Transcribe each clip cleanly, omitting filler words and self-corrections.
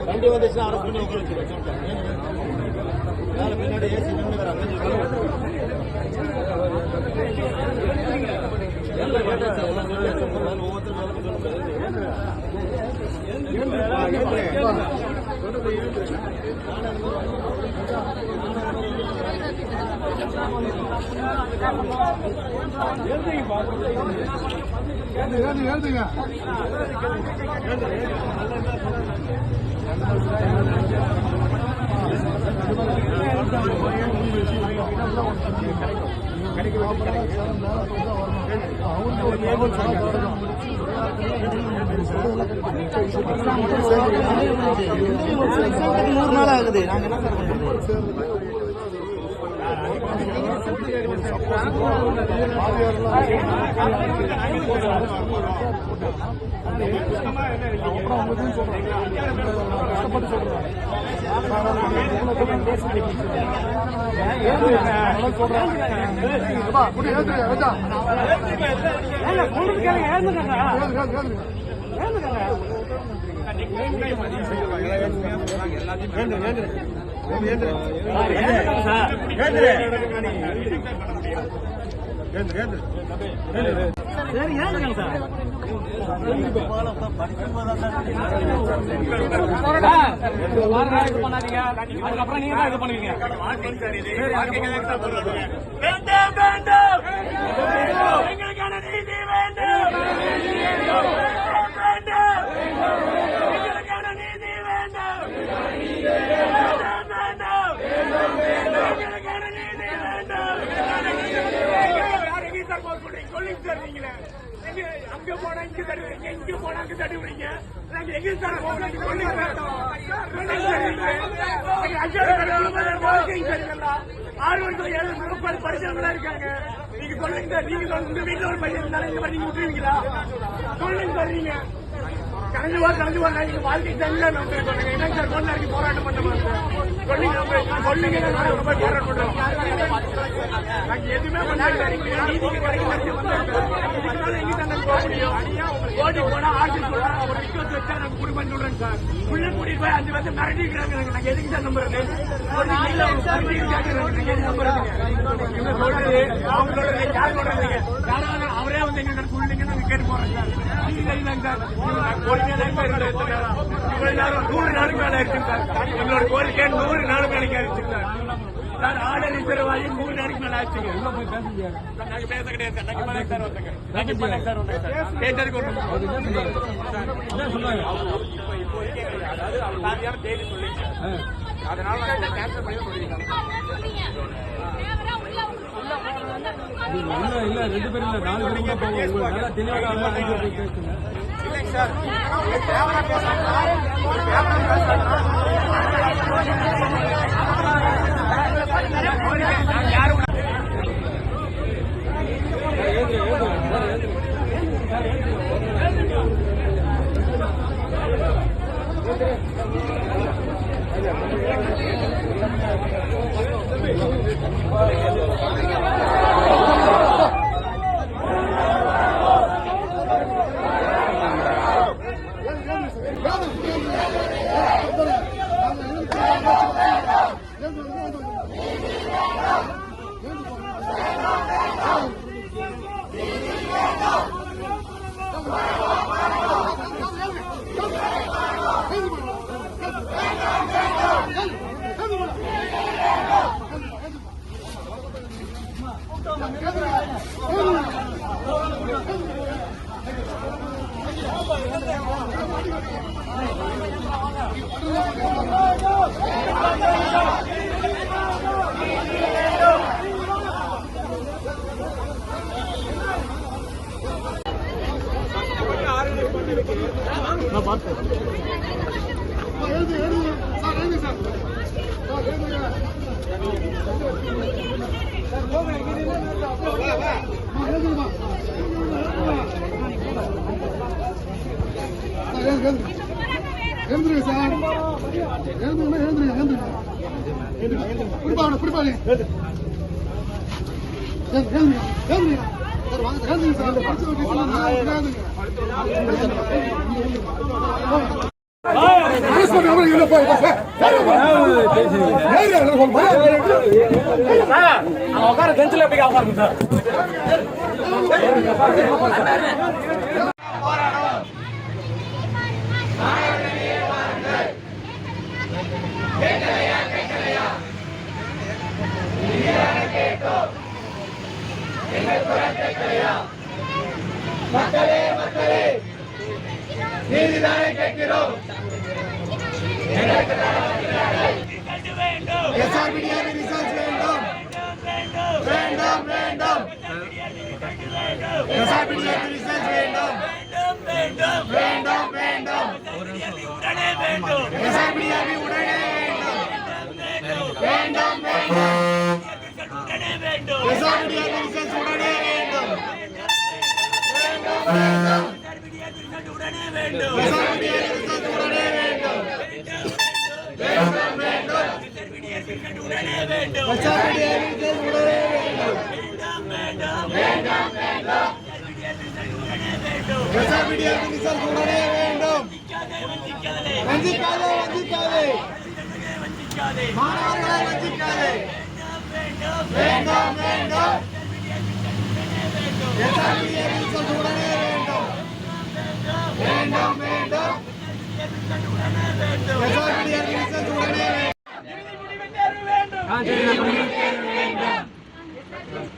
வண்டி வந்துச்சுன்னா அரசு பண்ணி உட்கார பின்னாடி ஏசி எழுதுங்க நூறு நாள் ஆகுது. நாங்க என்ன அதுக்கப்புறம் நீங்க தான் இது பண்ணுவீங்க. எங்களுக்கான நீதி வேண்டும், எங்களுக்கான நீதி வேண்டும், அங்க போனா இங்க தடுவீங்க, இங்க போனா அங்க தடுவீங்க. நாங்க எங்க சார் படிச்சவங்களா இருக்காங்க. நீங்க சொல்லுங்க சார், நீங்க உங்க வீட்டுல ஒரு பையன் இருந்தாலும் இந்த மாதிரி நீங்க விட்டுருவீங்களா? சொல்லுங்க சார். நீங்க கலைஞ்சு வா நீங்க வாழ்க்கை தங்க சொல்லுங்க. என்ன சார் கொண்டாடி போராட்டம் பண்ண சொல்லுங்க, சொல்லுங்க போராட்டம் பண்றோம். நாங்க எதுவுமே பண்ணாங்க. நீதிக்கு ஓடி போனா ஆட்சி போனா ஒரு டிக்கெட் வச்சா நாங்க குடும்பம் சொல்றேன் சார். உள்ள கூட்டிட்டு போய் 5 வருஷம் மிரட்டிக்கிறாங்க. நாங்க எதுக்கு சார் நம்புறது? அவரே வந்து எங்க சொல்லுங்க, நாங்க கேட்டு போறோம் சார். இவ்வளவு 100 நாளுக்கு மேல இருக்கு சார். எங்களோட கோரிக்கை 100 நாளுக்கு மேலே ஆயிடுச்சு சார். சார் ஆர்டர் இத்தரவாதி 100 நாளைக்கு மேல ஆச்சுங்க. நாங்க பேச கிடையாது சார். நாங்க பண்ண சார் வந்தாங்க. நாங்க பண்ண சார் வந்தாங்க. கேட்டதுக்கு ஒண்ணு சொல்லுவாங்க. அதாவது அவர் சாதியான தேதி சொல்லிங்க. அதனால கேன்சல் பண்ணி சொல்லிருக்காங்க. இல்ல 2 பேரும் இல்ல 4 பேரும் கூட போவோம். நல்லா தெளிவாக பேசுங்க. இல்லைங்க சார், கேமரா பேசுறாங்க. யாரும் நான் பார்த்தேன். உட்கார பெஞ்சில் எப்படி உட்காருங்க சார். மக்களே மக்களே நீதிதானே கேட்கிறோம். எஸ்ஆர்பிடிஆர் ரிசல்ட் வேண்டும் வேண்டும் வேண்டும். எஸ்ஆர்பிடிஆர் ரிசல்ட் வேண்டும் வேண்டும் வேண்டும். எஸ்ஆர்பிடிஆர் உடனே வேண்டும் வேண்டும் வேண்டும். எஸ்ஆர்பிடிஆர் ரிசல்ட் உடனே வேண்டும் வேண்டும். உடனே வேண்டும். எஸ்ஆர்பிடிஆர் ரிசல்ட் உடனே வேண்டும் வேண்டும் வேண்டும். உடனே வேண்டும். எஸ்ஆர்பிடிஆர் ரிசல்ட் உடனே வேண்டும் வேண்டும் வேண்டும். எஸ்ஆர்பிடிஆர் ரிசல்ட் உடனே வேண்டும். வஞ்சிக்காதே வஞ்சிக்காதே மாணவர்களை வஞ்சிக்காதே வேண்டும் வேண்டும். எஸ்ஆர்பிடிஆர் ரிசல்ட் உடனே வேண்டும் வேண்டும் வேண்டும். எஸ்ஆர்பிடிஆர் ரிசல்ட் உடனே வேண்டும்.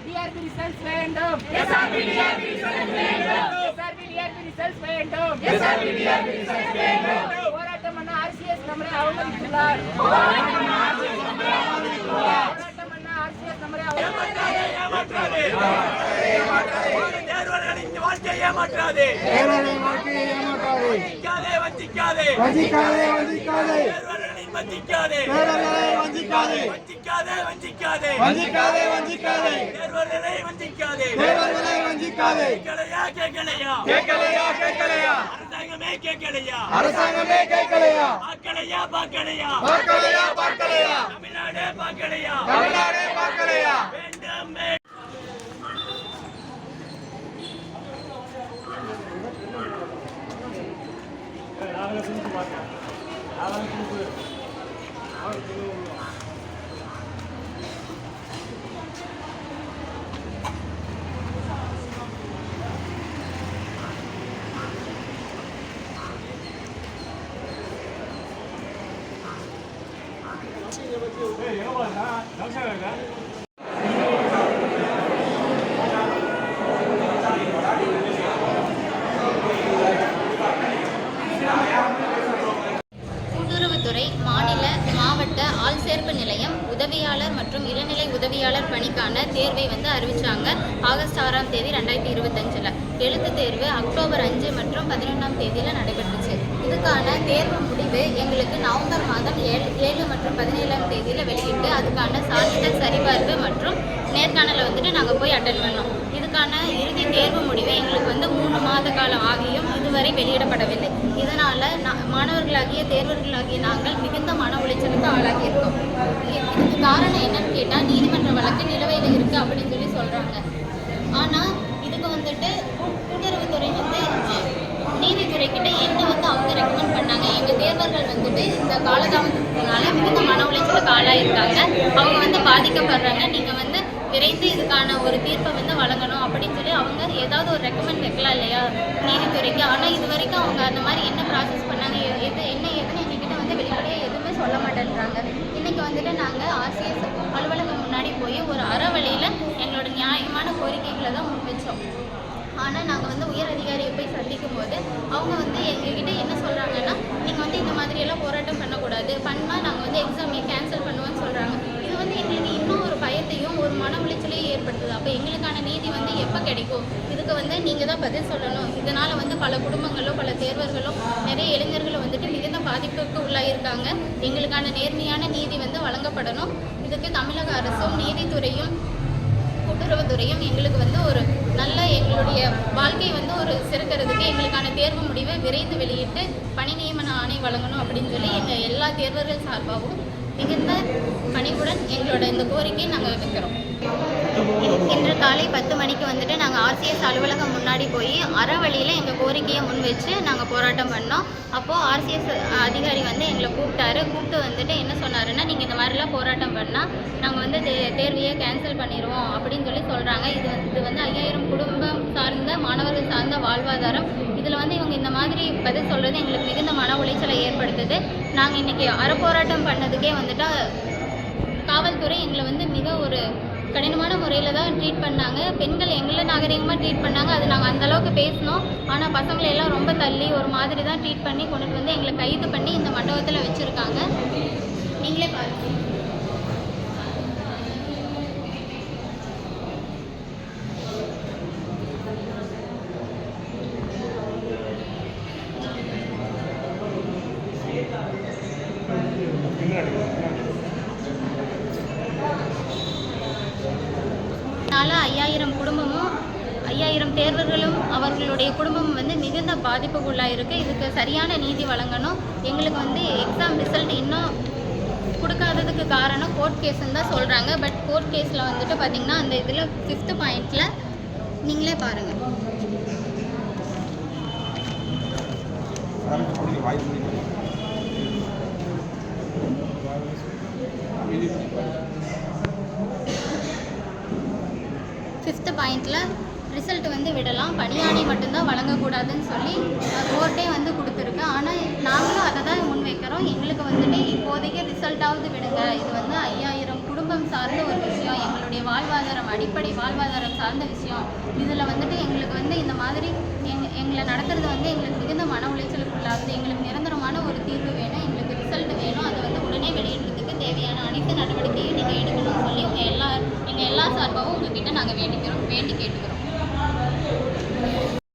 டிஆர்பி ரிசல்ட்ஸ் வேண்டும். எஸ்ஆர்பி டிஆர்பி ரிசல்ட்ஸ் வேண்டும். எஸ்ஆர்பி டிஆர்பி ரிசல்ட்ஸ் வேண்டும். எஸ்ஆர்பி டிஆர்பி ரிசல்ட்ஸ் வேண்டும். போராட்டம் பண்ண ஆர்சிஎஸ் நம்மை அவமதித்துள்ளார். போராட்டம் பண்ண ஆர்சிஎஸ் நம்மை அவமதித்துள்ளார். போராட்டம் பண்ண ஆர்சிஎஸ் நம்மை அவமதித்துள்ளார். ஏமாற்றாதே தேர்வர்களின் வாழ்க்கையை ஏமாற்றாதே. தேர்வர்களின் வாழ்க்கையை ஏமாற்றாதே. வஞ்சிக்காதே வஞ்சிக்காதே வஞ்சிக்காதே வஞ்சிக்காதே. தேர்வர்களின் வஞ்சிக்காதே. தேர்வர்களை வஞ்சிக்காதே. வஞ்சிக்காதே வஞ்சிக்காதே வஞ்சிக்காதே வஞ்சிக்காதே. தேர்வர்களை வஞ்சிக்காதே. தேர்வர்களை வஞ்சிக்காதே. கேட்கலையா கேட்கலையா கேட்கலையா கேட்கலையா. அரசாங்கமே கேட்கலையா. அரசாங்கமே கேட்கலையா. பார்க்கலையா பார்க்கலையா. பார்க்கலையா பார்க்கலையா. தமிழ்நாடே பார்க்கலையா. தமிழ்நாடே பார்க்கலையா. வேண்டும் கூட்டுறவுத்துறை மாநில மாவட்ட ஆள்சேர்ப்பு நிலையம் உதவியாளர் மற்றும் இளநிலை உதவியாளர் பணிக்கான தேர்வை அறிவிச்சாங்க. ஆகஸ்ட் 6ஆம் தேதி 2025. எழுத்து தேர்வு அக்டோபர் 5 மற்றும் 11ஆம் தேதியில் நடைபெற்றுச்சு. இதுக்கான தேர்வு முடிவு எங்களுக்கு நவம்பர் மாதம் 7 மற்றும் 17ஆம் தேதியில் வெளியிட்டு அதுக்கான சான்றிதழ் சரிபார்ப்பு மற்றும் நேர்காணலை நாங்கள் போய் அட்டென்ட் பண்ணோம். இதுக்கான இறுதி தேர்வு முடிவு எங்களுக்கு 3 மாத காலம் ஆகியும் இதுவரை வெளியிடப்படவில்லை. இதனால் மாணவர்களாகிய தேர்வர்களாகிய நாங்கள் மிகுந்த மன உளைச்சலுக்கு ஆளாகியிருக்கோம். இதுக்கு காரணம் என்னன்னு கேட்டால் நீதிமன்ற வழக்கு நிலுவையில் இருக்குது அப்படின்னு சொல்கிறாங்க. ஆனால் இதுக்கு கூட்டுறவுத்துறை நீதித்துறைக்கிட்ட என்ன அவங்க ரெக்கமெண்ட் பண்ணாங்க. எங்கள் தேர்வர்கள் இந்த காலதாமதத்தினால மிகுந்த மன உளைச்சலுக்கு ஆளாயிருக்காங்க. அவங்க பாதிக்கப்படுறாங்க. நீங்கள் விரைந்து இதுக்கான ஒரு தீர்ப்பை வழங்கணும் அப்படின்னு சொல்லி அவங்க ஏதாவது ஒரு ரெக்கமெண்ட் வைக்கலாம் இல்லையா நீதித்துறைக்கு. ஆனால் இது வரைக்கும் அவங்க அந்த மாதிரி என்ன ப்ராசஸ் பண்ணாங்க என்ன எதுன்னு எங்ககிட்ட வெளிப்படையாக எதுவுமே சொல்ல மாட்டேன்றாங்க. இன்றைக்கி நாங்கள் ஆர்சிஎஸ் அலுவலகம் முன்னாடி போய் ஒரு அறவழியில் எங்களோட நியாயமான கோரிக்கைகளை தான் முன்வச்சோம். ஆனால் நாங்கள் உயர் அதிகாரியை போய் சந்திக்கும் போது அவங்க எங்ககிட்ட என்ன சொல்கிறாங்கன்னா, நீங்கள் இந்த மாதிரியெல்லாம் போராட்டம் பண்ணக்கூடாது, பண்ணால் நாங்கள் எக்ஸாமே கேன்சல் பண்ணுவோன்னு சொல்கிறாங்க. இது எங்களுக்கு இன்னும் ஒரு பயத்தையும் ஒரு மன உளைச்சலையும் ஏற்படுத்துது. அப்போ எங்களுக்கான நீதி எப்போ கிடைக்கும்? இதுக்கு இதுக்கு வந்து நீங்கள் தான் பதில் சொல்லணும். இதனால் வந்து பல குடும்பங்களும் பல தேர்வர்களும் நிறைய இளைஞர்களும் வந்துட்டு மிகுந்த பாதிப்புக்கு உள்ளாயிருக்காங்க. எங்களுக்கான நேர்மையான நீதி வந்து வழங்கப்படணும். இதுக்கு தமிழக அரசும் நீதித்துறையும் கூட்டுறவுத்துறையும் எங்களுக்கு வந்து ஒரு நல்ல எங்களுடைய வாழ்க்கை வந்து ஒரு சிறக்கிறதுக்கு எங்களுக்கான தேர்வு முடிவை விரைந்து வெளியிட்டு பணி நியமன ஆணை வழங்கணும் அப்படின்னு சொல்லி எங்கள் எல்லா தேர்வர்கள் சார்பாகவும் மிகுந்த பணிவுடன் எங்களோட இந்த கோரிக்கையை நாங்கள் வைக்கிறோம். இன்று காலை 10 மணிக்கு வந்துட்டு நாங்கள் ஆர்சிஎஸ் அலுவலகம் முன்னாடி போய் அறவழியில் எங்கள் கோரிக்கையை முன் வச்சு நாங்கள் போராட்டம் பண்ணோம். அப்போது ஆர்சிஎஸ் அதிகாரி வந்து எங்களை கூப்பிட்டு வந்துட்டு என்ன சொன்னாருன்னா, நீங்கள் இந்த மாதிரிலாம் போராட்டம் பண்ணால் நாங்கள் வந்து தேர்வையை கேன்சல் பண்ணிடுவோம் அப்படின்னு சொல்லி சொல்கிறாங்க. இது வந்து 5000 குடும்பம் சார்ந்த மாணவர்கள் சார்ந்த வாழ்வாதாரம். இதில் வந்து இவங்க இந்த மாதிரி பதில் சொல்கிறது எங்களுக்கு மிகுந்த மன உளைச்சலை ஏற்படுத்துது. நாங்கள் இன்றைக்கி அறப்போராட்டம் பண்ணதுக்கே வந்துட்டு காவல்துறை எங்களை வந்து மிக ஒரு கடினமான முறையில் தான் ட்ரீட் பண்ணாங்க. பெண்கள் எங்களை நாகரிகமாக ட்ரீட் பண்ணாங்க. அது நாங்கள் அந்தளவுக்கு பேசினோம். ஆனால் பசங்களை எல்லாம் ரொம்ப தள்ளி ஒரு மாதிரி தான் ட்ரீட் பண்ணி கொண்டுட்டு வந்து எங்களை கைது பண்ணி இந்த மண்டபத்தில் வச்சுருக்காங்க. நீங்களே பாருங்கள். அதனால் 5000 குடும்பமும் 5000 தேர்வர்களும் அவர்களுடைய குடும்பமும் வந்து மிகுந்த பாதிப்புக்குள்ளாக இருக்குது. இதுக்கு சரியான நீதி வழங்கணும். எங்களுக்கு வந்து எக்ஸாம் ரிசல்ட் இன்னும் கொடுக்காததுக்கு காரணம் கோர்ட் கேஸ்ன்னு தான் சொல்கிறாங்க. பட் கோர்ட் கேஸில் வந்துட்டு பார்த்திங்கன்னா அந்த இதில் 5th பாயிண்டில் நீங்களே பாருங்கள். ஃபிஃப்த்து பாயிண்டில் ரிசல்ட் வந்து விடலாம், பணியாணை மட்டும்தான் வழங்கக்கூடாதுன்னு சொல்லி கோர்ட்டே வந்து கொடுத்துருக்கு. ஆனால் நாங்களும் அதை தான் முன்வைக்கிறோம். எங்களுக்கு வந்துட்டு இப்போதைக்கு ரிசல்ட்டாவது விடுங்க. இது வந்து 5000 குடும்பம் சார்ந்த ஒரு விஷயம், எங்களுடைய வாழ்வாதாரம் அடிப்படை வாழ்வாதாரம் சார்ந்த விஷயம். இதில் வந்துட்டு எங்களுக்கு வந்து இந்த மாதிரி எங்களை நடத்துறது வந்து எங்களுக்கு மிகுந்த மன உளைச்சலுக்குள்ளாகுது. எங்களுக்கு நிரந்தரமான ஒரு தீர்வு வேணும்.